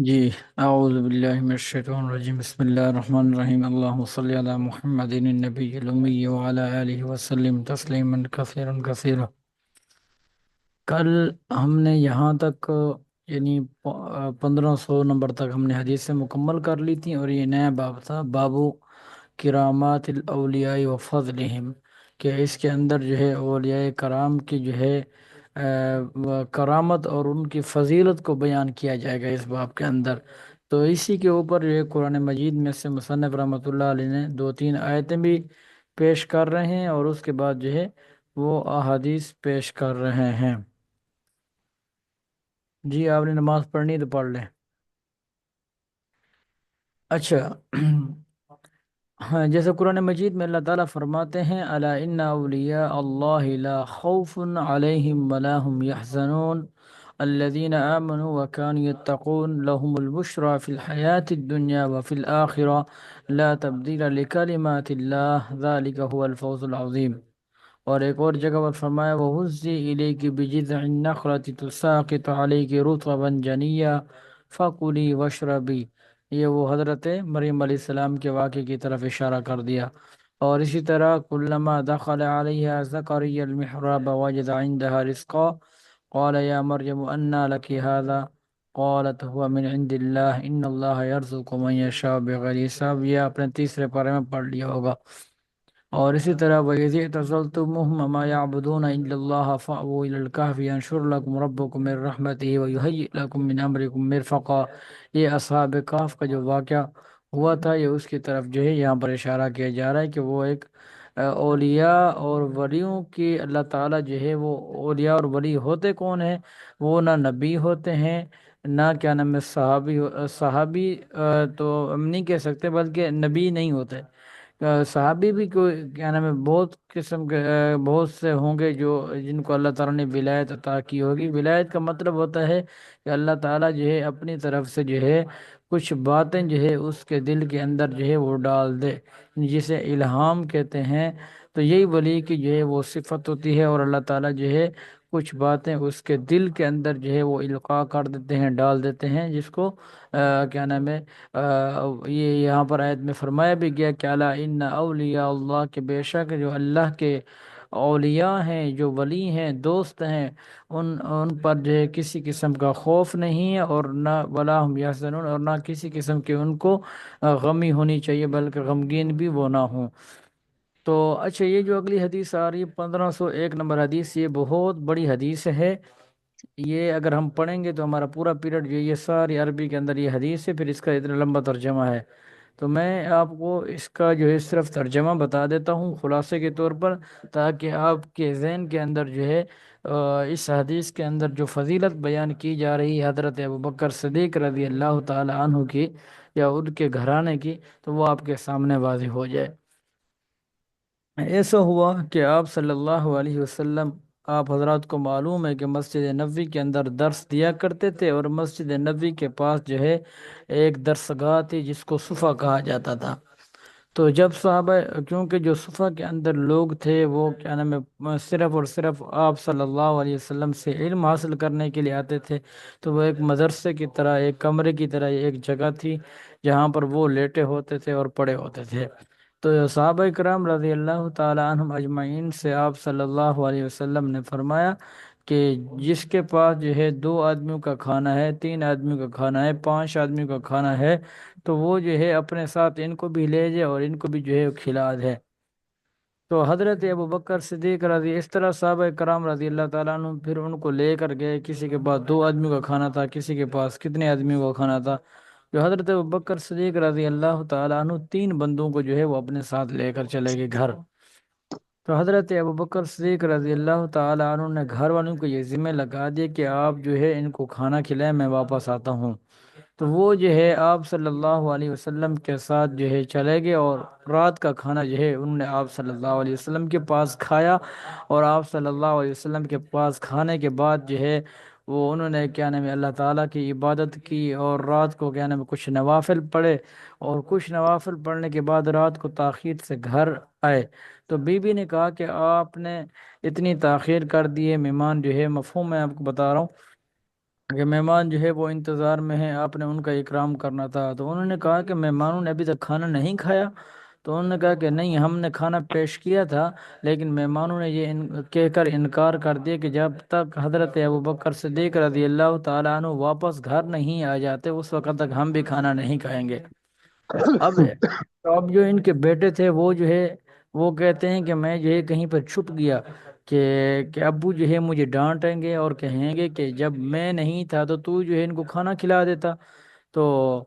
جی، اعوذ باللہ من الشیطان الرجیم، بسم اللہ الرحمن الرحیم، اللہم صلی علی محمد النبی الامی وعلی آلہ وسلم تسلیما کثیرا کثیرا۔ کل ہم نے یہاں تک یعنی 1500 نمبر تک ہم نے حدیث مکمل کر لی تھی، اور یہ نیا باب تھا، بابو کرامات الاولیاء و فضلہم، کہ اس کے اندر جو ہے اولیاء کرام کی جو ہے کرامت اور ان کی فضیلت کو بیان کیا جائے گا اس باب کے اندر۔ تو اسی کے اوپر جو ہے قرآن مجید میں سے مصنف رحمۃ اللہ علیہ نے دو تین آیتیں بھی پیش کر رہے ہیں، اور اس کے بعد جو ہے وہ احادیث پیش کر رہے ہیں۔ جی، آپ نے نماز پڑھنی تو پڑھ لیں۔ اچھا ہاں، جیسے قرآن مجید میں اللہ تعالیٰ فرماتے ہیں، الا ان اولیاء اللہ لا خوف علیہم ولا هم يحزنون الذين آمنوا وكانوا يتقون لهم البشرى في الحياة الدنيا وفي الآخرة لا تبديل لكلمات الله ذلك هو الفوز العظيم۔ اور ایک اور جگہ پر فرمایا، وَهُزِّي إِلَيْكِ بِجِذْعِ النَّخْلَةِ تُسَاقِطْ عَلَيْكِ رُطَبًا جَنِيًّا فَكُلِي وَاشْرَبِي۔ یہ وہ حضرت مریم علیہ السلام کے واقعے کی طرف اشارہ کر دیا۔ اور اسی طرح كُلَّمَا دَخَلَ عَلَيْهَا زَكَرِيَّا الْمِحْرَابَ وَجَدَ عِندَهَا رِزْقًا قَالَ يَا مَرْيَمُ أَنَّىٰ لَكِ هَٰذَا قالت هو من عند اللہ ان اللہ یرزق من یشاء بغیر حساب۔ یہ آپ نے تیسرے پارے میں پڑھ لیا ہوگا۔ اور اسی طرح وَإِذِ اعْتَزَلْتُمُوهُمْ وَمَا يَعْبُدُونَ إِلَّا اللَّهَ فَأْوُوا إِلَى الْكَهْفِ يَنشُرْ لَكُمْ رَبُّكُم مِّن رَّحْمَتِهِ وَيُهَيِّئْ لَكُم مِّنْ أَمْرِكُم مِّرْفَقًا۔ یہ اصحاب کہف کا جو واقعہ ہوا تھا، یہ اس کی طرف جو ہے یہاں پر اشارہ کیا جا رہا ہے کہ وہ ایک اولیاء اور ولیوں کی اللہ تعالیٰ جو ہے وہ اولیاء اور ولی ہوتے کون ہیں؟ وہ نہ نبی ہوتے ہیں، نہ کیا نام ہے صحابی تو ہم نہیں کہہ سکتے، بلکہ نبی نہیں ہوتے۔ صحابی بھی کوئی کیا نام ہے بہت قسم کے بہت سے ہوں گے جو جن کو اللہ تعالیٰ نے ولایت عطا کی ہوگی۔ ولایت کا مطلب ہوتا ہے کہ اللہ تعالیٰ جو ہے اپنی طرف سے جو ہے کچھ باتیں جو ہے اس کے دل کے اندر جو ہے وہ ڈال دے، جسے الہام کہتے ہیں۔ تو یہی ولی کی جو ہے وہ صفت ہوتی ہے، اور اللہ تعالیٰ جو ہے کچھ باتیں اس کے دل کے اندر جو ہے وہ القاء کر دیتے ہیں، ڈال دیتے ہیں، جس کو کیا نام ہے یہ یہاں پر آیت میں فرمایا بھی گیا کہ الا ان اولیاء اللہ، کے بے شک جو اللہ کے اولیاء ہیں، جو ولی ہیں، دوست ہیں، ان پر جو ہے کسی قسم کا خوف نہیں ہے، اور نہ ولا هم یحزنون، اور نہ کسی قسم کی ان کو غمی ہونی چاہیے، بلکہ غمگین بھی وہ نہ ہوں۔ تو اچھا، یہ جو اگلی حدیث آ رہی ہے 1501 نمبر حدیث، یہ بہت بڑی حدیث ہے۔ یہ اگر ہم پڑھیں گے تو ہمارا پورا پیریڈ جو یہ ساری عربی کے اندر یہ حدیث ہے، پھر اس کا اتنا لمبا ترجمہ ہے۔ تو میں آپ کو اس کا جو ہے صرف ترجمہ بتا دیتا ہوں خلاصے کے طور پر، تاکہ آپ کے ذہن کے اندر جو ہے اس حدیث کے اندر جو فضیلت بیان کی جا رہی ہے حضرت ابوبکر صدیق رضی اللہ تعالی عنہ کی یا ان کے گھرانے کی، تو وہ آپ کے سامنے واضح ہو جائے۔ ایسا ہوا کہ آپ صلی اللہ علیہ وسلم، آپ حضرات کو معلوم ہے کہ مسجد نبوی کے اندر درس دیا کرتے تھے، اور مسجد نبوی کے پاس جو ہے ایک درسگاہ تھی جس کو صفہ کہا جاتا تھا۔ تو جب صحابہ، کیونکہ جو صفہ کے اندر لوگ تھے وہ کیا نام ہے صرف اور صرف آپ صلی اللہ علیہ وسلم سے علم حاصل کرنے کے لیے آتے تھے، تو وہ ایک مدرسے کی طرح، ایک کمرے کی طرح ایک جگہ تھی جہاں پر وہ لیٹے ہوتے تھے اور پڑے ہوتے تھے۔ تو صحابہ کرام رضی اللہ تعالی عنہم اجمعین سے آپ صلی اللہ علیہ وسلم نے فرمایا کہ جس کے پاس جو ہے 2 آدمیوں کا کھانا ہے، 3 آدمیوں کا کھانا ہے، 5 آدمیوں کا کھانا ہے، تو وہ جو ہے اپنے ساتھ ان کو بھی لے جائے اور ان کو بھی جو ہے کھلا دے۔ تو حضرت ابوبکر صدیق رضی اس طرح صحابہ کرام رضی اللہ تعالیٰ عنہ پھر ان کو لے کر گئے۔ کسی کے پاس 2 آدمیوں کا کھانا تھا، کسی کے پاس کتنے آدمیوں کا کھانا تھا۔ جو حضرت ابوبکر صدیق رضی اللہ تعالیٰ عنہ 3 بندوں کو جو ہے وہ اپنے ساتھ لے کر چلے گئے گھر۔ تو حضرت ابوبکر صدیق رضی اللہ تعالیٰ عنہ نے گھر والوں کو یہ ذمہ لگا دیا کہ آپ جو ہے ان کو کھانا کھلائیں، میں واپس آتا ہوں۔ تو وہ جو ہے آپ صلی اللہ علیہ وسلم کے ساتھ جو ہے چلے گئے، اور رات کا کھانا جو ہے انہوں نے آپ صلی اللہ علیہ وسلم کے پاس کھایا، اور آپ صلی اللہ علیہ وسلم کے پاس کھانے کے بعد جو ہے وہ انہوں نے کیا نام ہے اللہ تعالیٰ کی عبادت کی، اور رات کو کیا نام ہے کچھ نوافل پڑھے، اور کچھ نوافل پڑھنے کے بعد رات کو تاخیر سے گھر آئے۔ تو بی بی نے کہا کہ آپ نے اتنی تاخیر کر دی ہے، مہمان جو ہے، مفہوم میں آپ کو بتا رہا ہوں، کہ مہمان جو ہے وہ انتظار میں ہیں، آپ نے ان کا اکرام کرنا تھا۔ تو انہوں نے کہا کہ مہمانوں نے ابھی تک کھانا نہیں کھایا؟ تو انہوں نے کہا کہ نہیں، ہم نے کھانا پیش کیا تھا، لیکن مہمانوں نے یہ کہہ کر انکار کر دیا کہ جب تک حضرت ابوبکر صدیق رضی اللہ تعالیٰ عنہ واپس گھر نہیں آ جاتے اس وقت تک ہم بھی کھانا نہیں کھائیں گے۔ اب اب جو ان کے بیٹے تھے وہ جو ہے وہ کہتے ہیں کہ میں جو ہے کہیں پر چھپ گیا کہ ابو جو ہے مجھے ڈانٹیں گے اور کہیں گے کہ جب میں نہیں تھا تو جو ہے ان کو کھانا کھلا دیتا۔ تو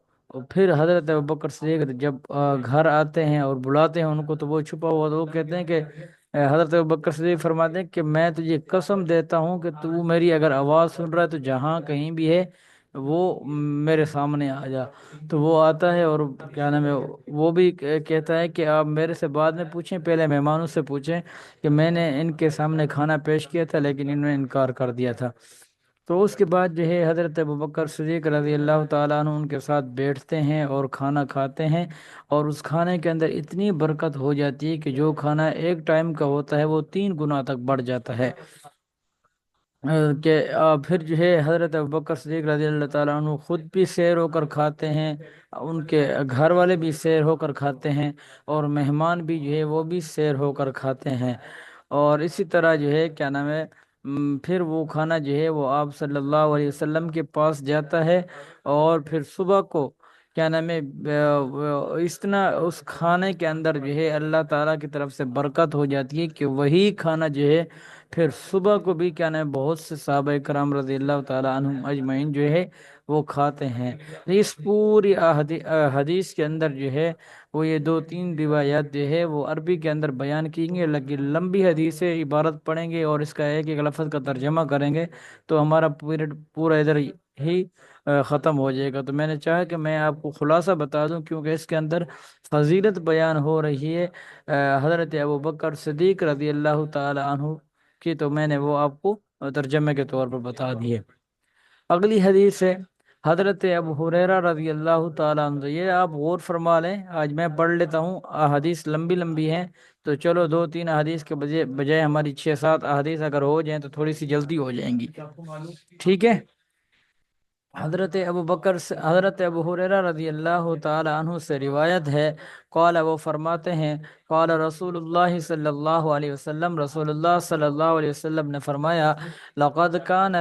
پھر حضرت ابوبکر صدیق جب گھر آتے ہیں اور بلاتے ہیں ان کو تو وہ چھپا ہوا، تو وہ کہتے ہیں کہ حضرت ابوبکر صدیق فرماتے ہیں کہ میں تجھے قسم دیتا ہوں کہ تو میری اگر آواز سن رہا ہے تو جہاں کہیں بھی ہے وہ میرے سامنے آ جا۔ تو وہ آتا ہے اور کیا نام ہے، وہ بھی کہتا ہے کہ آپ میرے سے بعد میں پوچھیں، پہلے مہمانوں سے پوچھیں کہ میں نے ان کے سامنے کھانا پیش کیا تھا لیکن انہوں نے انکار کر دیا تھا۔ تو اس کے بعد جو ہے حضرت ابوبکر صدیق رضی اللہ تعالیٰ عنہ ان کے ساتھ بیٹھتے ہیں اور کھانا کھاتے ہیں، اور اس کھانے کے اندر اتنی برکت ہو جاتی ہے کہ جو کھانا ایک ٹائم کا ہوتا ہے وہ 3 گنا تک بڑھ جاتا ہے۔ کہ پھر جو ہے حضرت ابوبکر صدیق رضی اللہ تعالیٰ عنہ خود بھی سیر ہو کر کھاتے ہیں، ان کے گھر والے بھی سیر ہو کر کھاتے ہیں، اور مہمان بھی جو ہے وہ بھی سیر ہو کر کھاتے ہیں۔ اور اسی طرح جو ہے کیا نام ہے، پھر وہ کھانا جو ہے وہ آپ صلی اللہ علیہ وسلم کے پاس جاتا ہے، اور پھر صبح کو کیا نام ہے اتنا اس کھانے کے اندر جو ہے اللہ تعالیٰ کی طرف سے برکت ہو جاتی ہے کہ وہی کھانا جو ہے پھر صبح کو بھی کیا نام ہے بہت سے صحابہ کرام رضی اللہ تعالیٰ عنہم اجمعین جو ہے وہ کھاتے ہیں۔ اس پوری حدیث کے اندر جو ہے وہ یہ 2 3 روایات جو ہے وہ عربی کے اندر بیان کی گئی، لیکن لمبی حدیث عبارت پڑھیں گے اور اس کا ایک ایک لفظ کا ترجمہ کریں گے تو ہمارا پورا ادھر ہی ختم ہو جائے گا۔ تو میں نے چاہا کہ میں آپ کو خلاصہ بتا دوں کیونکہ اس کے اندر فضیلت بیان ہو رہی ہے حضرت ابوبکر صدیق رضی اللہ تعالی عنہ کی، تو میں نے وہ آپ کو ترجمے کے طور پر بتا دیے۔ اگلی حدیث ہے حضرت ابو ہریرہ رضی اللہ تعالیٰ عنہ، یہ آپ غور فرما لیں، آج میں پڑھ لیتا ہوں، حدیث لمبی لمبی ہیں تو چلو 2 3 حدیث کے بجائے ہماری 6 7 حدیث اگر ہو جائیں تو تھوڑی سی جلدی ہو جائیں گی، ٹھیک ہے۔ حضرت ابو ہریرہ رضی اللہ تعالی عنہ سے روایت ہے، قال وہ فرماتے ہیں، قال رسول اللہ صلی اللہ علیہ وسلم، رسول اللہ صلی اللہ علیہ وسلم نے فرمایا، لقد كان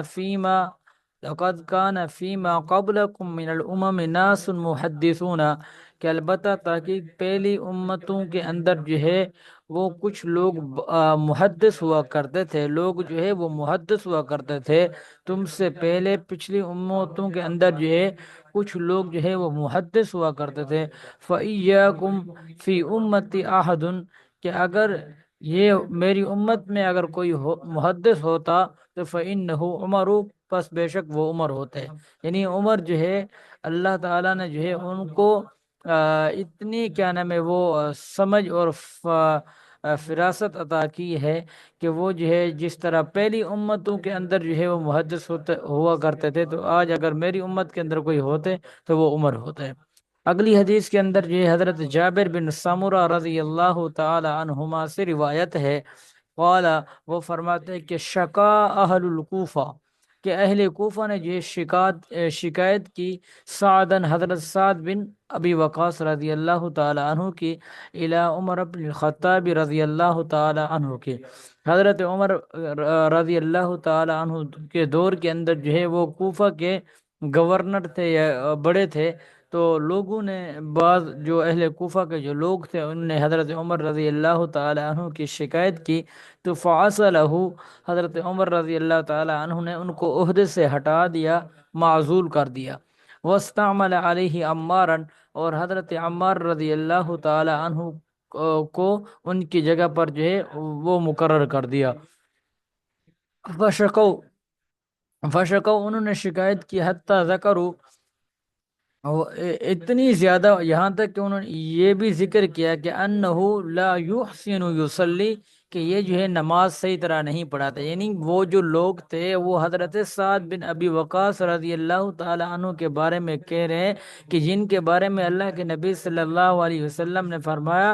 فيما قبلكم من الامم ناس محدثون، کہ البتہ تحقیق پہلی امتوں کے اندر جو ہے وہ کچھ لوگ محدث ہوا کرتے تھے، لوگ جو ہے وہ محدث ہوا کرتے تھے تم سے پہلے، پچھلی امتوں کے اندر جو ہے کچھ لوگ جو ہے وہ محدث ہوا کرتے تھے۔ فَإِيَّاكُمْ فِي أُمَّتِ أَحَدٌ، کہ اگر یہ میری امت میں اگر کوئی محدث ہوتا تو فَإِنَّهُ عمر، پس بے شک وہ عمر ہوتے، یعنی عمر جو ہے اللہ تعالیٰ نے جو ہے ان کو اتنی کیا نام ہے وہ سمجھ اور فراست عطا کی ہے کہ وہ جو ہے جس طرح پہلی امتوں کے اندر جو ہے وہ محدث ہوا کرتے تھے، تو آج اگر میری امت کے اندر کوئی ہوتے تو وہ عمر ہوتا ہے۔ اگلی حدیث کے اندر جو ہے حضرت جابر بن سمرہ رضی اللہ تعالی عنہما سے روایت ہے، قال وہ فرماتے ہیں کہ شکا اہل الکوفہ، کہ اہل کوفہ نے جو شکایت کی، سعدن حضرت سعد بن ابی وقاص رضی اللہ تعالی عنہ کی، الی عمر بن الخطاب رضی اللہ تعالی عنہ کی، حضرت عمر رضی اللہ تعالی عنہ کے دور کے اندر جو ہے وہ کوفہ کے گورنر تھے یا بڑے تھے، تو لوگوں نے بعض جو اہل کوفہ کے جو لوگ تھے انہوں نے حضرت عمر رضی اللہ تعالی عنہ کی شکایت کی، تو فعصلہ، حضرت عمر رضی اللہ تعالی عنہ نے ان کو عہدے سے ہٹا دیا، معزول کر دیا۔ واستعمل علیہ عمارا، اور حضرت عمار رضی اللہ تعالی عنہ کو ان کی جگہ پر جو ہے وہ مقرر کر دیا۔ فشکو انہوں نے شکایت کی، حتی ذکروا، اتنی زیادہ یہاں تک کہ انہوں نے یہ بھی ذکر کیا کہ انہو لا یحسن یصلی، کہ یہ جو ہے نماز صحیح طرح نہیں پڑھاتے، یعنی وہ جو لوگ تھے وہ حضرت سعد بن ابی وقاص رضی اللہ تعالی عنہ کے بارے میں کہہ رہے ہیں کہ جن کے بارے میں اللہ کے نبی صلی اللہ علیہ وسلم نے فرمایا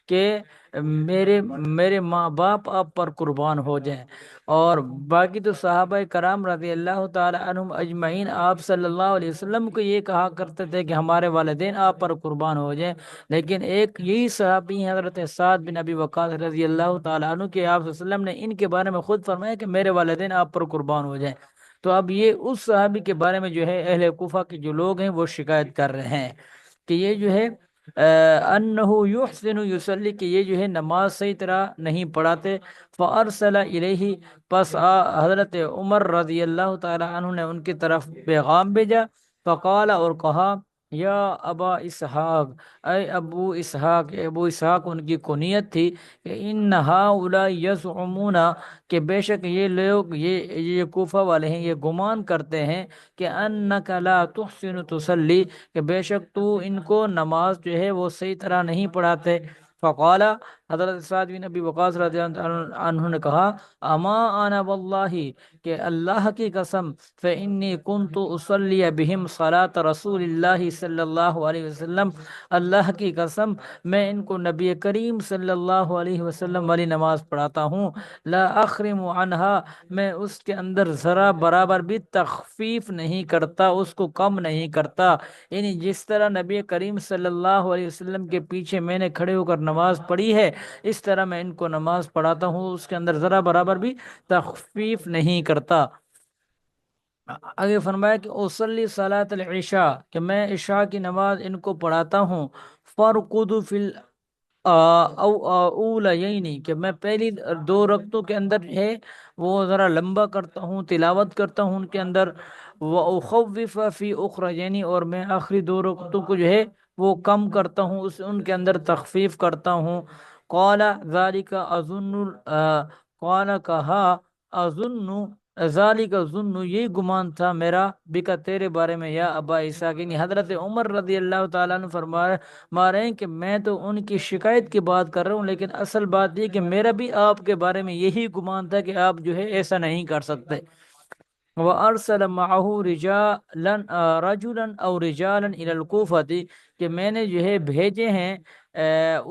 کہ میرے میرے ماں باپ آپ پر قربان ہو جائیں۔ اور باقی تو صحابہ کرام رضی اللہ تعالی عنہم اجمعین آپ صلی اللہ علیہ وسلم کو یہ کہا کرتے تھے کہ ہمارے والدین آپ پر قربان ہو جائیں، لیکن ایک یہی صحابی ہیں حضرت سعد بن ابی وقاص رضی اللہ تعالی عنہ کہ آپ صلی اللہ علیہ وسلم نے ان کے بارے میں خود فرمایا کہ میرے والدین آپ پر قربان ہو جائیں۔ تو اب یہ اس صحابی کے بارے میں جو ہے اہل کوفہ کے جو لوگ ہیں وہ شکایت کر رہے ہیں کہ یہ جو ہے انہ یحسن یصلی، کہ یہ جو ہے نماز صحیح طرح نہیں پڑھاتے۔ فارسل الیہ، پس حضرت عمر رضی اللہ تعالی عنہ نے ان کی طرف پیغام بھیجا۔ فقال، اور کہا، یا ابا اسحاق، اے ابو اسحاق، ابو اسحاق ان کی کنیت تھی، کہ ان ہؤلاء یزعمون، کہ بے شک یہ لوگ، یہ کوفہ والے ہیں، یہ گمان کرتے ہیں کہ انک لا تحسن تصلی، کہ بے شک تو ان کو نماز جو ہے وہ صحیح طرح نہیں پڑھاتے۔ فقال، حضرت سعد بن ابی وقاص رضی اللہ عنہ نے کہا، اما انا واللہ، کہ اللہ کی قسم، فانی کنت اصلی بہم صلاۃ رسول اللہ صلی اللہ علیہ وسلم، اللہ کی قسم میں ان کو نبی کریم صلی اللہ علیہ وسلم والی نماز پڑھاتا ہوں۔ لا اخرم عنہا، میں اس کے اندر ذرا برابر بھی تخفیف نہیں کرتا، اس کو کم نہیں کرتا، یعنی جس طرح نبی کریم صلی اللہ علیہ وسلم کے پیچھے میں نے کھڑے ہو کر نماز پڑھی ہے، اس طرح میں ان کو نماز پڑھاتا ہوں، اس کے اندر ذرا برابر بھی تخفیف نہیں کرتا۔ آگے فرمایا کہ اوصلی صلاۃ العشاء، کہ میں عشاء کی نماز ان کو پڑھاتا ہوں۔ فرقد فی او اولیین، کہ میں پہلی دو رکعتوں کے اندر جو ہے وہ ذرا لمبا کرتا ہوں، تلاوت کرتا ہوں ان کے اندر۔ واخوف فی اخرین، اور میں آخری دو رکعتوں کو جو ہے وہ کم کرتا ہوں، ان کے اندر تخفیف کرتا ہوں۔ قال ذالک اظن، قال کہا، اظن ذالک ظن، یہ گمان تھا میرا، بکا تیرے بارے میں، یا ابا اسحاق، یعنی حضرت عمر رضی اللہ تعالیٰ عنہ فرما رہے ہیں کہ میں تو ان کی شکایت کی بات کر رہا ہوں، لیکن اصل بات یہ کہ میرا بھی آپ کے بارے میں یہی گمان تھا کہ آپ جو ہے ایسا نہیں کر سکتے۔ وَأَرْسَلَ مَعَهُ رَجُلًا أَوْ رِجَالًا إِلَى الْكُوفَةِ، کہ میں نے جو ہے بھیجے ہیں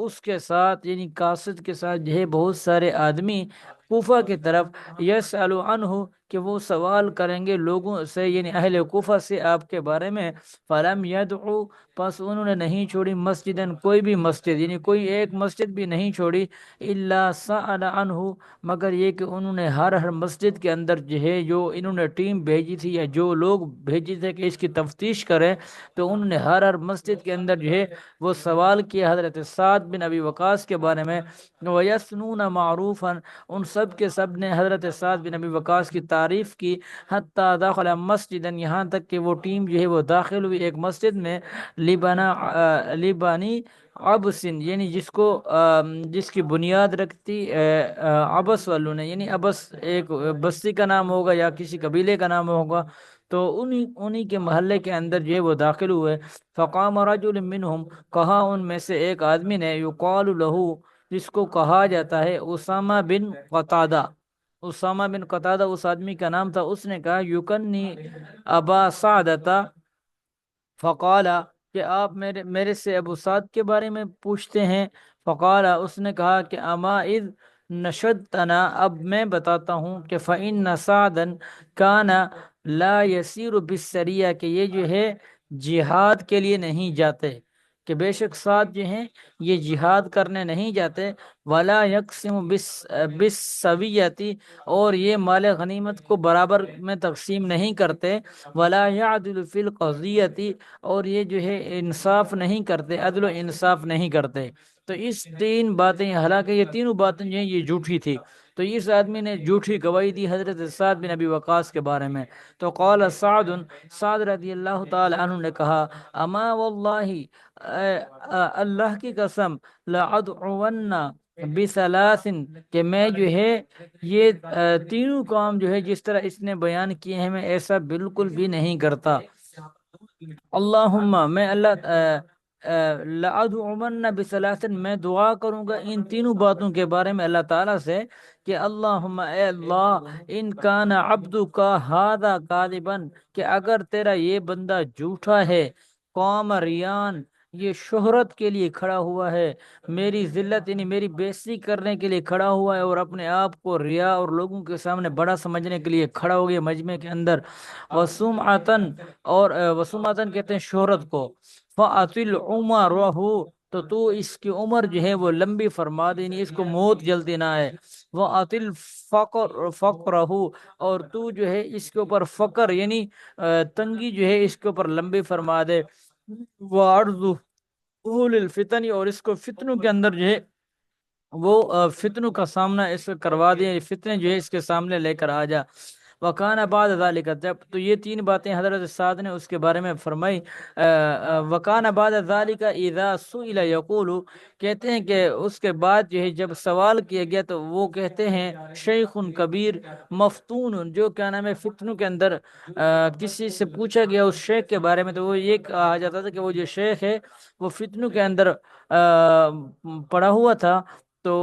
اس کے ساتھ، یعنی قاصد کے ساتھ جو ہے بہت سارے آدمی کوفہ کی طرف، یسأل عنہ، کہ وہ سوال کریں گے لوگوں سے، یعنی اہل کوفہ سے آپ کے بارے میں۔ فلم يدعو، پس انہوں نے نہیں چھوڑی، مسجدن، کوئی بھی مسجد، یعنی کوئی ایک مسجد بھی نہیں چھوڑی، الا سأل عنہ، مگر یہ کہ انہوں نے ہر مسجد کے اندر جو ہے، جو انہوں نے ٹیم بھیجی تھی یا جو لوگ بھیجے تھے کہ اس کی تفتیش کریں، تو انہوں نے ہر مسجد کے اندر جو ہے وہ سوال کیا حضرت سعد بن ابی وقاص کے بارے میں۔ وَيَسْنُونَ مَعْرُوفًا، ان سب کے سب نے حضرت سعد بن ابی وقاص کی تعریف کی۔ حتیٰ دخل مسجدًا، یہاں تک کہ وہ ٹیم جو ہے وہ داخل ہوئی ایک مسجد میں، لبانی عبسن، یعنی جس کی بنیاد رکھتی عبس والوں نے، یعنی عبس ایک بستی کا نام ہوگا یا کسی قبیلے کا نام ہوگا، تو انہی کے محلے کے اندر جو ہے وہ داخل ہوئے۔ فقام رجل منہم، کہا ان میں سے ایک آدمی نے، یقال لہو، جس کو کہا جاتا ہے اسامہ بن قتادہ، اسامہ بن قتادہ اس آدمی کا نام تھا، اس نے کہا، یکنی ابا سعدتا، فقال، کہ آپ میرے سے ابو سعد کے بارے میں پوچھتے ہیں۔ فقال، اس نے کہا کہ اما اذ نشدتنا، اب میں بتاتا ہوں کہ فإن سعدا کان لا یسیر بالسریہ، کہ یہ جو ہے جہاد کے لیے نہیں جاتے، کہ بے شک سعد جو ہیں یہ جہاد کرنے نہیں جاتے۔ ولا یقسم بالسویۃ، اور یہ مال غنیمت کو برابر میں تقسیم نہیں کرتے۔ ولا یعدل فی القضیۃ، اور یہ جو ہے انصاف نہیں کرتے، عدل و انصاف نہیں کرتے۔ تو اس تین باتیں، حالانکہ یہ تینوں باتیں جو ہیں یہ جھوٹی تھی، تو اس آدمی نے جھوٹی گواہی دی حضرت سعد بن ابی وقاص کے بارے میں۔ تو قال سعد، سعد رضی اللہ تعالی عنہ نے کہا، اما واللہ، اللہ کی قسم، لأدعون بثلاث، کہ میں جو ہے یہ تینوں کام جو ہے جس طرح اس نے بیان کیے ہیں، میں ایسا بالکل بھی نہیں کرتا۔ اللہم، میں لأدعون بثلاث، میں دعا کروں گا ان تینوں باتوں کے بارے میں اللہ تعالیٰ سے، کہ اللہم، اے اللہ، ان کان عبدک ھذا کاذبا، کہ اگر تیرا یہ بندہ جھوٹا ہے، قام ریان، یہ شہرت کے لیے کھڑا ہوا ہے، میری ذلت یعنی میری بےزتی کرنے کے لیے کھڑا ہوا ہے، اور اپنے آپ کو ریا اور لوگوں کے سامنے بڑا سمجھنے کے لیے کھڑا ہو گیا مجمع کے اندر۔ وسمعتن، اور وسمعتن کہتے ہیں شہرت کو۔ فاطل عمرہ، تو اس کی عمر جو ہے وہ لمبی فرما دے، یعنی اس کو موت جلدی نہ آئے۔ وَأَطِلْ فقرہ، اور تو جو ہے اس کے اوپر فقر یعنی تنگی جو ہے اس کے اوپر لمبی فرما دے۔ وَعَرْضُهُ لِلْفِتَنِ، اور اس کو فتنوں کے اندر جو ہے وہ فتنوں کا سامنا اس کو کروا دیں، فتنے جو ہے اس کے سامنے لے کر آ جا۔ وکان بعد ذالک، جب تو یہ تین باتیں حضرت سعد نے اس کے بارے میں فرمائی۔ وکان بعد ذالک اذا سئل یقول، کہتے ہیں کہ اس کے بعد جو ہے جب سوال کیا گیا تو وہ کہتے ہیں شیخ کبیر مفتون، جو کیا نام ہے فتنوں کے اندر کسی سے پوچھا گیا اس شیخ کے بارے میں تو وہ یہ کہا جاتا تھا کہ وہ جو شیخ ہے وہ فتنوں کے اندر پڑا ہوا تھا۔ تو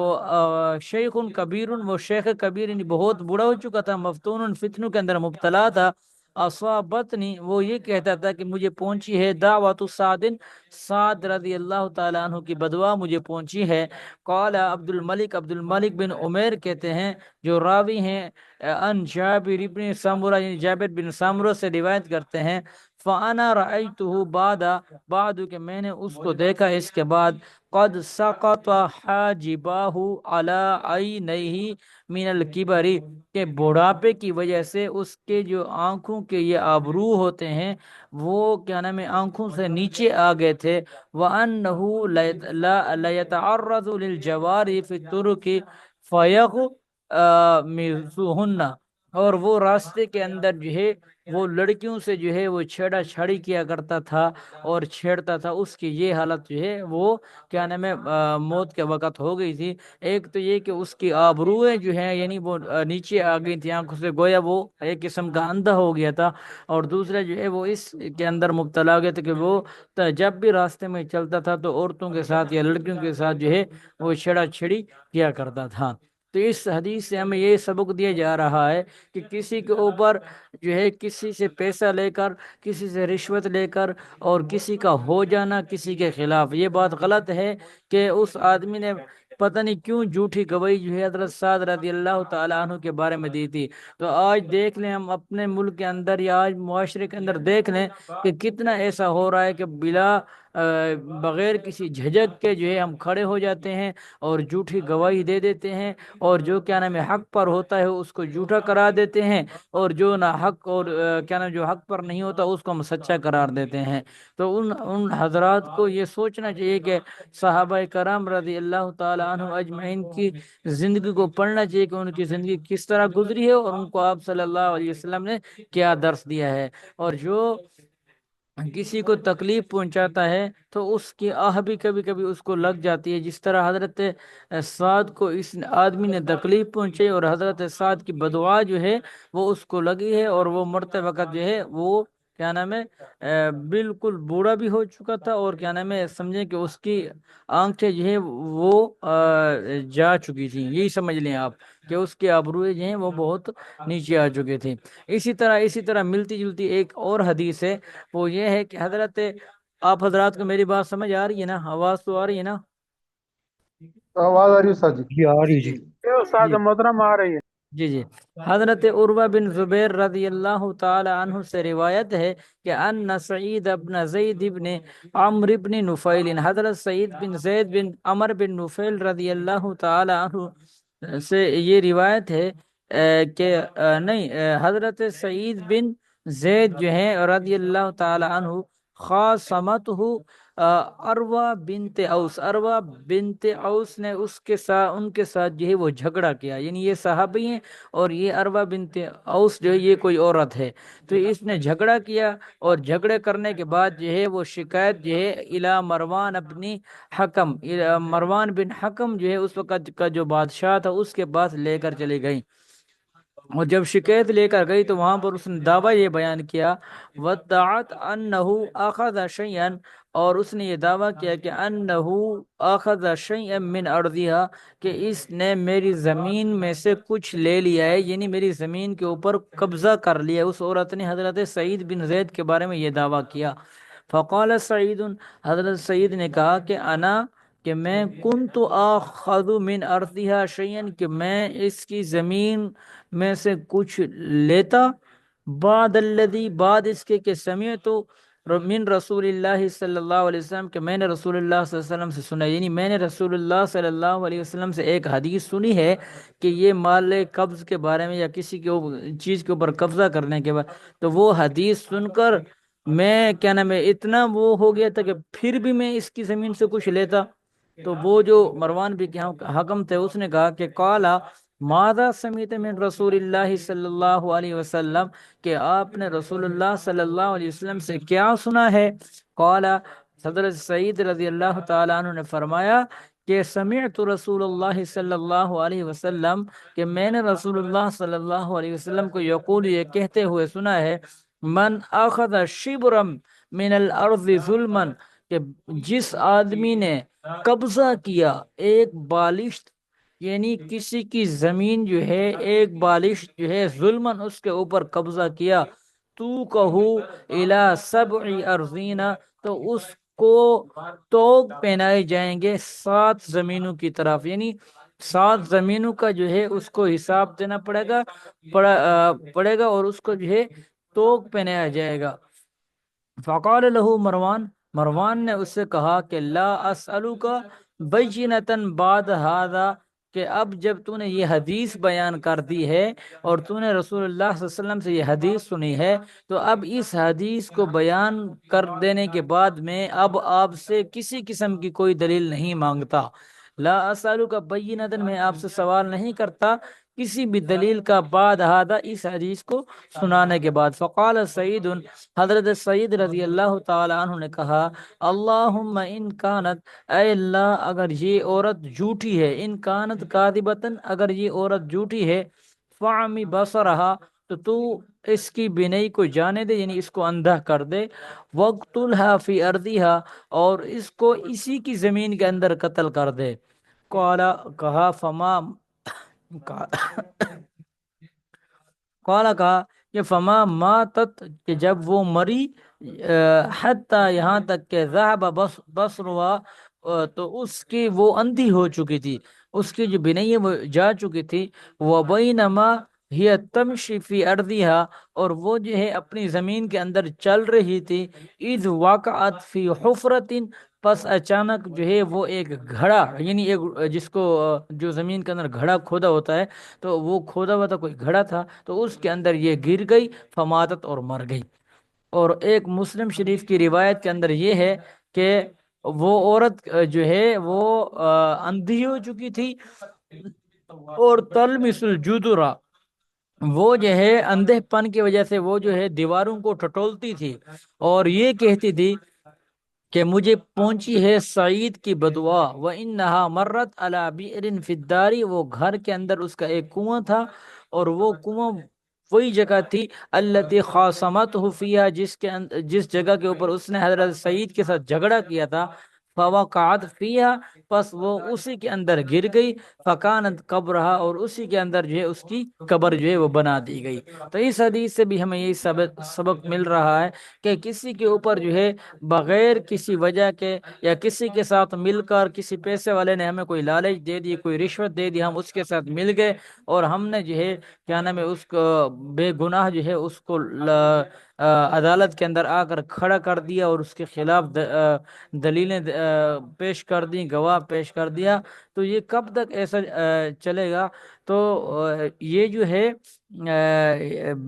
شیخ کبیر، وہ شیخ کبیر یعنی بہت بوڑھا ہو چکا تھا، مفتون فتنوں کے اندر مبتلا تھا۔ اصابتنی، وہ یہ کہتا تھا کہ مجھے پہنچی ہے دعوت سعد، سعد رضی اللہ تعالیٰ عنہ کی بدعا مجھے پہنچی ہے۔ قال عبد الملک، عبد الملک بن عمیر کہتے ہیں جو راوی ہیں ان جابر بن سامورہ، یعنی جابر بن سامورہ سے روایت کرتے ہیں، فانا رأیتہ بعد کہ میں نے اس کو دیکھا اس کے بعد، قد سقط حاجباہ علی عینیہ من الکبر، کہ بڑھاپے کی وجہ سے اس کے جو آنکھوں کے یہ آبرو ہوتے ہیں وہ کیا نام ہے آنکھوں سے نیچے آ گئے تھے۔ وَأَنَّهُ لَيَتَعَرَّضُ لِلْجَوَارِ فِي الطُّرُقِ فَيَغْمِزُهُنَّ، اور وہ راستے کے اندر جو ہے وہ لڑکیوں سے جو ہے وہ چھیڑا چھاڑی کیا کرتا تھا اور چھیڑتا تھا۔ اس کی یہ حالت جو ہے وہ کیا نام ہے موت کے وقت ہو گئی تھی۔ ایک تو یہ کہ اس کی آبروئیں جو ہیں یعنی وہ نیچے آ گئی تھی آنکھوں سے، گویا وہ ایک قسم کا اندھا ہو گیا تھا، اور دوسرا جو ہے وہ اس کے اندر مبتلا ہو گیا تھا کہ وہ جب بھی راستے میں چلتا تھا تو عورتوں کے ساتھ یا لڑکیوں کے ساتھ جو ہے وہ چھیڑا چھڑی کیا کرتا تھا۔ تو اس حدیث سے ہمیں یہ سبق دیا جا رہا ہے کہ کسی کے اوپر جو ہے کسی سے پیسہ لے کر، کسی سے رشوت لے کر اور کسی کا ہو جانا کسی کے خلاف، یہ بات غلط ہے کہ اس آدمی نے پتہ نہیں کیوں جھوٹی گواہی جو ہے حضرت سعد رضی اللہ تعالیٰ عنہ کے بارے میں دی تھی۔ تو آج دیکھ لیں ہم اپنے ملک کے اندر یا آج معاشرے کے اندر دیکھ لیں کہ کتنا ایسا ہو رہا ہے کہ بغیر کسی جھجک کے جو ہے ہم کھڑے ہو جاتے ہیں اور جھوٹی گواہی دے دیتے ہیں، اور جو کیا نام ہے حق پر ہوتا ہے اس کو جھوٹا قرار دیتے ہیں، اور جو نہ حق اور کیا نام جو حق پر نہیں ہوتا اس کو ہم سچا قرار دیتے ہیں۔ تو ان حضرات کو یہ سوچنا چاہیے کہ صحابہ کرام رضی اللہ تعالی عنہ اجمعین کی زندگی کو پڑھنا چاہیے کہ ان کی زندگی کس طرح گزری ہے اور ان کو آپ صلی اللہ علیہ وسلم نے کیا درس دیا ہے۔ اور جو کسی کو تکلیف پہنچاتا ہے تو اس کی آہ بھی کبھی کبھی اس کو لگ جاتی ہے، جس طرح حضرت سعد کو اس آدمی نے تکلیف پہنچی اور حضرت سعد کی بدعا جو ہے وہ اس کو لگی ہے، اور وہ مرتے وقت جو ہے وہ کیا نام ہے بالکل بوڑھا بھی ہو چکا تھا، اور کیا نام ہے سمجھیں کہ اس کی آنکھیں جو ہے وہ جا چکی تھی، یہی سمجھ لیں آپ کہ اس کے آبروئیں جو ہیں وہ بہت نیچے آ چکے تھے۔ اسی طرح ملتی جلتی ایک اور حدیث ہے، وہ یہ ہے کہ حضرت آپ حضرات کو میری بات سمجھ آ رہی ہے نا؟ آواز تو آ رہی ہے نا؟ آواز آ رہی ہے استاد جی؟ جی آ رہی جی۔ استاد محترم آ رہی ہے۔ جی حضرت عروہ بن زبیر رضی اللہ تعالی عنہ سے روایت ہے کہ ان سعید بن زید بن عمرو بن نفیل، حضرت سعید بن زید بن عمر بن نفیل رضی اللہ تعالی عنہ سے یہ روایت ہے کہ نہیں، حضرت سعید بن زید جو ہیں رضی اللہ تعالی عنہ خاصمتہ عروہ بنت اوس، عروہ بنت اوس نے ان کے ساتھ جو ہے وہ جھگڑا کیا، یعنی یہ صحابی ہیں اور یہ عروہ بنت اوس جو ہے یہ کوئی عورت ہے۔ تو اس نے جھگڑا کیا، اور جھگڑے کرنے کے بعد جو ہے وہ شکایت جو ہے الی مروان ابن حکم، مروان بن حکم جو ہے اس وقت کا جو بادشاہ تھا اس کے پاس لے کر چلی گئی، اور جب شکایت لے کر گئی تو وہاں پر اس نے دعویٰ یہ بیان کیا، وَدَّعَتْ أَنَّهُ أَخَذَ شَيْئًا، اور اس نے یہ دعویٰ کیا کہ أَنَّهُ أَخَذَ شَيْئًا مِّنْ أَرْضِهَا، کہ اس نے میری زمین میں سے کچھ لے لیا ہے، یعنی میری زمین کے اوپر قبضہ کر لیا۔ اس عورت نے حضرت سعید بن زید کے بارے میں یہ دعویٰ کیا۔ فقال سعید، حضرت سعید نے کہا کہ انا، کہ میں کنت آخذ من ارضها شیئا، کہ میں اس کی زمین میں سے کچھ لیتا، بعد الذی، بعد اس کے کہ سمعت من رسول اللہ صلی اللہ علیہ وسلم، کہ میں نے رسول اللہ صلی اللہ علیہ وسلم سے سنا، یعنی میں نے رسول اللہ صلی اللہ علیہ وسلم سے ایک حدیث سنی ہے کہ یہ مال قبض کے بارے میں یا کسی کے چیز کے اوپر قبضہ کرنے کے بعد، تو وہ حدیث سن کر میں کیا نام ہے اتنا وہ ہو گیا تھا کہ پھر بھی میں اس کی زمین سے کچھ لیتا۔ تو وہ جو مروان بھی حکم تھے، اس نے کہا کہ قالا ماذا سمعت من رسول اللہ صلی اللہ علیہ وسلم، کہ آپ نے رسول اللہ صلی اللہ علیہ وسلم سے کیا سنا ہے؟ قالا، حضرت سعید رضی اللہ تعالیٰ عنہ نے فرمایا کہ سمعت رسول اللہ صلی اللہ علیہ وسلم، کہ میں نے رسول اللہ صلی اللہ علیہ وسلم کو یقول، یہ کہتے ہوئے سنا ہے، من اخذ شبرا من الارض ظلما، کہ جس آدمی نے قبضہ کیا ایک بالشت، یعنی کسی کی زمین جو ہے ایک بالشت جو ہے ظلمن اس کے اوپر قبضہ کیا، تو کہو الی سبع ارضین، تو اس کو توق پہنائے جائیں گے 7 زمینوں کی طرف، یعنی 7 زمینوں کا جو ہے اس کو حساب دینا پڑے گا اور اس کو جو ہے توق پہنایا جائے گا۔ فقال له مروان، مروان نے اس سے کہا کہ لا اسألوک بینۃ بعد هذا، کہ اب جب تو نے یہ حدیث بیان کر دی ہے اور تو نے رسول اللہ صلی اللہ علیہ وسلم سے یہ حدیث سنی ہے، تو اب اس حدیث کو بیان کر دینے کے بعد میں اب آپ سے کسی قسم کی کوئی دلیل نہیں مانگتا۔ لا اسألوک بینۃ، میں آپ سے سوال نہیں کرتا کسی بھی دلیل کا، بعد ہادہ، اس حدیث کو سنانے کے بعد۔ فقال سعید، حضرت سعید رضی اللہ تعالی عنہ نے کہا، اللہم ان کانت، اے اللہ اگر یہ عورت جھوٹی ہے، ان کانت کاذبتن، اگر یہ عورت جھوٹی ہے، فعمی بصرہا، تو اس کی بینائی کو جانے دے، یعنی اس کو اندھا کر دے، وقتلھا فی ارضھا، اور اس کو اسی کی زمین کے اندر قتل کر دے۔ قالا، کہا، فما، قالا، کہا کہ فما ماتت، کہ جب وہ مری، حتی، یہاں تک کہ ذہب بصرها، تو اس کی وہ اندھی ہو چکی تھی، اس کی جو بینائی ہے وہ جا چکی تھی، وبینما ہی تمشی فی ارضها، اور وہ جو ہے اپنی زمین کے اندر چل رہی تھی، اذ وقعت فی حفرت، پس اچانک جو ہے وہ ایک گھڑا، یعنی ایک جس کو جو زمین کے اندر گھڑا کھودا ہوتا ہے، تو وہ کھودا ہوا تھا کوئی گھڑا تھا، تو اس کے اندر یہ گر گئی، فماتت، اور مر گئی۔ اور ایک مسلم شریف کی روایت کے اندر یہ ہے کہ وہ عورت جو ہے وہ اندھی ہو چکی تھی، اور تلمس الجدرا، وہ جو ہے اندھے پن کی وجہ سے وہ جو ہے دیواروں کو ٹٹولتی تھی، اور یہ کہتی تھی کہ مجھے پہنچی ہے سعید کی بدعا، وَإِنَّهَا مَرَّتْ عَلَى بِئْرٍ فِي الدَّارِ، وہ گھر کے اندر اس کا ایک کنواں تھا، اور وہ کنواں وہی جگہ تھی، التي خاصمته فيها، جس جگہ کے اوپر اس نے حضرت سعید کے ساتھ جھگڑا کیا تھا، فوقعت فيها، پس وہ اسی کے اندر گر گئی، فکانت قبرها، اور اسی کے اندر جو ہے اس کی قبر جو ہے وہ بنا دی گئی۔ تو اس حدیث سے بھی ہمیں یہی سبق مل رہا ہے کہ کسی کے اوپر جو ہے بغیر کسی وجہ کے یا کسی کے ساتھ مل کر، کسی پیسے والے نے ہمیں کوئی لالچ دے دی، کوئی رشوت دے دی، ہم اس کے ساتھ مل گئے اور ہم نے جو ہے کیا نام ہے اس کو بے گناہ جو ہے اس کو عدالت کے اندر آ کر کھڑا کر دیا اور اس کے خلاف دلیلیں پیش کر دی، گواہ پیش کر دیا، تو یہ کب تک ایسا چلے گا؟ تو یہ جو ہے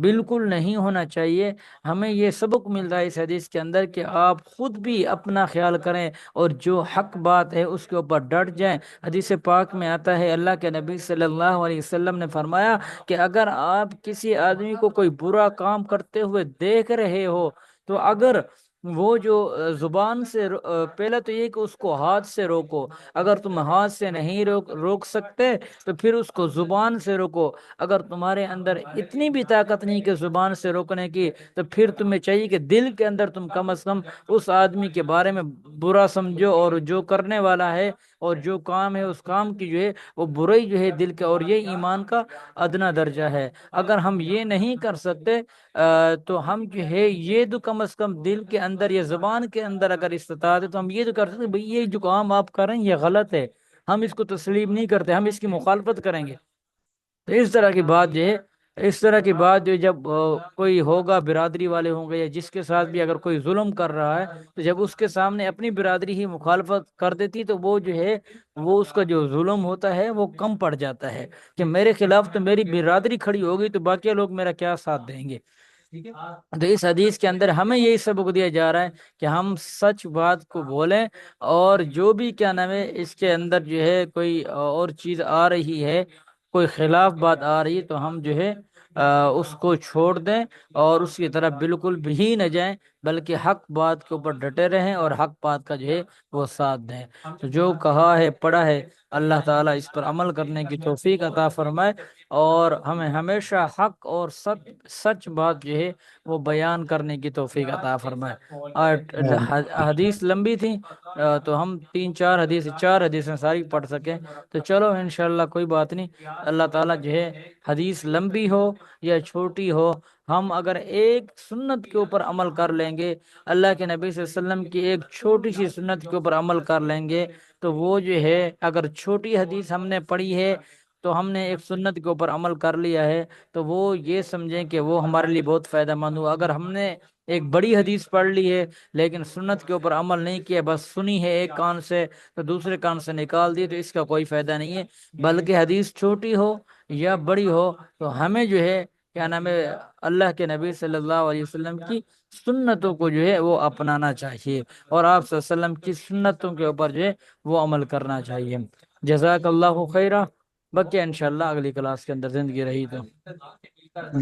بالکل نہیں ہونا چاہیے۔ ہمیں یہ سبق مل رہا ہے اس حدیث کے اندر کہ آپ خود بھی اپنا خیال کریں اور جو حق بات ہے اس کے اوپر ڈٹ جائیں۔ حدیث پاک میں آتا ہے، اللہ کے نبی صلی اللہ علیہ وسلم نے فرمایا کہ اگر آپ کسی آدمی کو کوئی برا کام کرتے ہوئے دیکھ رہے ہو، تو اگر وہ جو زبان سے پہلے تو یہ کہ اس کو ہاتھ سے روکو، اگر تم ہاتھ سے نہیں روک سکتے تو پھر اس کو زبان سے روکو، اگر تمہارے اندر اتنی بھی طاقت نہیں کہ زبان سے روکنے کی، تو پھر تمہیں چاہیے کہ دل کے اندر تم کم از کم اس آدمی کے بارے میں برا سمجھو، اور جو کرنے والا ہے اور جو کام ہے اس کام کی جو ہے وہ برائی جو ہے دل کے، اور یہ ایمان کا ادنا درجہ ہے۔ اگر ہم یہ نہیں کر سکتے تو ہم جو ہے یہ تو کم از کم دل کے اندر یا زبان کے اندر اگر استطاعت ہے تو ہم یہ تو کر سکتے بھئی یہ جو کام آپ کر رہے ہیں یہ غلط ہے، ہم اس کو تسلیم نہیں کرتے، ہم اس کی مخالفت کریں گے۔ تو اس طرح کی بات جو ہے، اس طرح کی بات جو جب کوئی ہوگا، برادری والے ہوں گے یا جس کے ساتھ بھی اگر کوئی ظلم کر رہا ہے، تو جب اس کے سامنے اپنی برادری ہی مخالفت کر دیتی تو وہ جو ہے وہ اس کا جو ظلم ہوتا ہے وہ کم پڑ جاتا ہے، کہ میرے خلاف تو میری برادری کھڑی ہوگی تو باقی لوگ میرا کیا ساتھ دیں گے۔ تو اس حدیث کے اندر ہمیں یہی سبق دیا جا رہا ہے کہ ہم سچ بات کو بولیں، اور جو بھی کیا نام ہے اس کے اندر جو ہے کوئی اور چیز آ رہی ہے، کوئی خلاف بات آ رہی ہے تو ہم جو ہے اس کو چھوڑ دیں اور اس کی طرف بالکل بھی نہ جائیں، بلکہ حق بات کے اوپر ڈٹے رہیں اور حق بات کا جو ہے وہ ساتھ دیں۔ تو جو کہا ہے پڑھا ہے، اللہ تعالیٰ اس پر عمل کرنے کی توفیق عطا فرمائے، اور ہمیں ہمیشہ حق اور سچ بات جو ہے وہ بیان کرنے کی توفیق عطا فرمائے۔ اور حدیث لمبی تھی تو ہم چار حدیثیں ساری پڑھ سکیں، تو چلو انشاءاللہ کوئی بات نہیں، اللہ تعالیٰ جو ہے حدیث لمبی ہو یا چھوٹی ہو، ہم اگر ایک سنت کے اوپر عمل کر لیں گے، اللہ کے نبی صلی اللہ علیہ وسلم کی ایک چھوٹی سی سنت کے اوپر عمل کر لیں گے، تو وہ جو ہے اگر چھوٹی حدیث ہم نے پڑھی ہے تو ہم نے ایک سنت کے اوپر عمل کر لیا ہے، تو وہ یہ سمجھیں کہ وہ ہمارے لیے بہت فائدہ مند ہوا۔ اگر ہم نے ایک بڑی حدیث پڑھ لی ہے لیکن سنت کے اوپر عمل نہیں کیا، بس سنی ہے ایک کان سے تو دوسرے کان سے نکال دی، تو اس کا کوئی فائدہ نہیں ہے۔ بلکہ حدیث چھوٹی ہو یا بڑی ہو تو ہمیں جو ہے کیا نام ہے اللہ کے نبی صلی اللہ علیہ وسلم کی سنتوں کو جو ہے وہ اپنانا چاہیے، اور آپ صلی اللہ علیہ وسلم کی سنتوں کے اوپر جو ہے وہ عمل کرنا چاہیے۔ جزاک اللہ خیرہ، بقیہ انشاءاللہ اگلی کلاس کے اندر زندگی رہی تو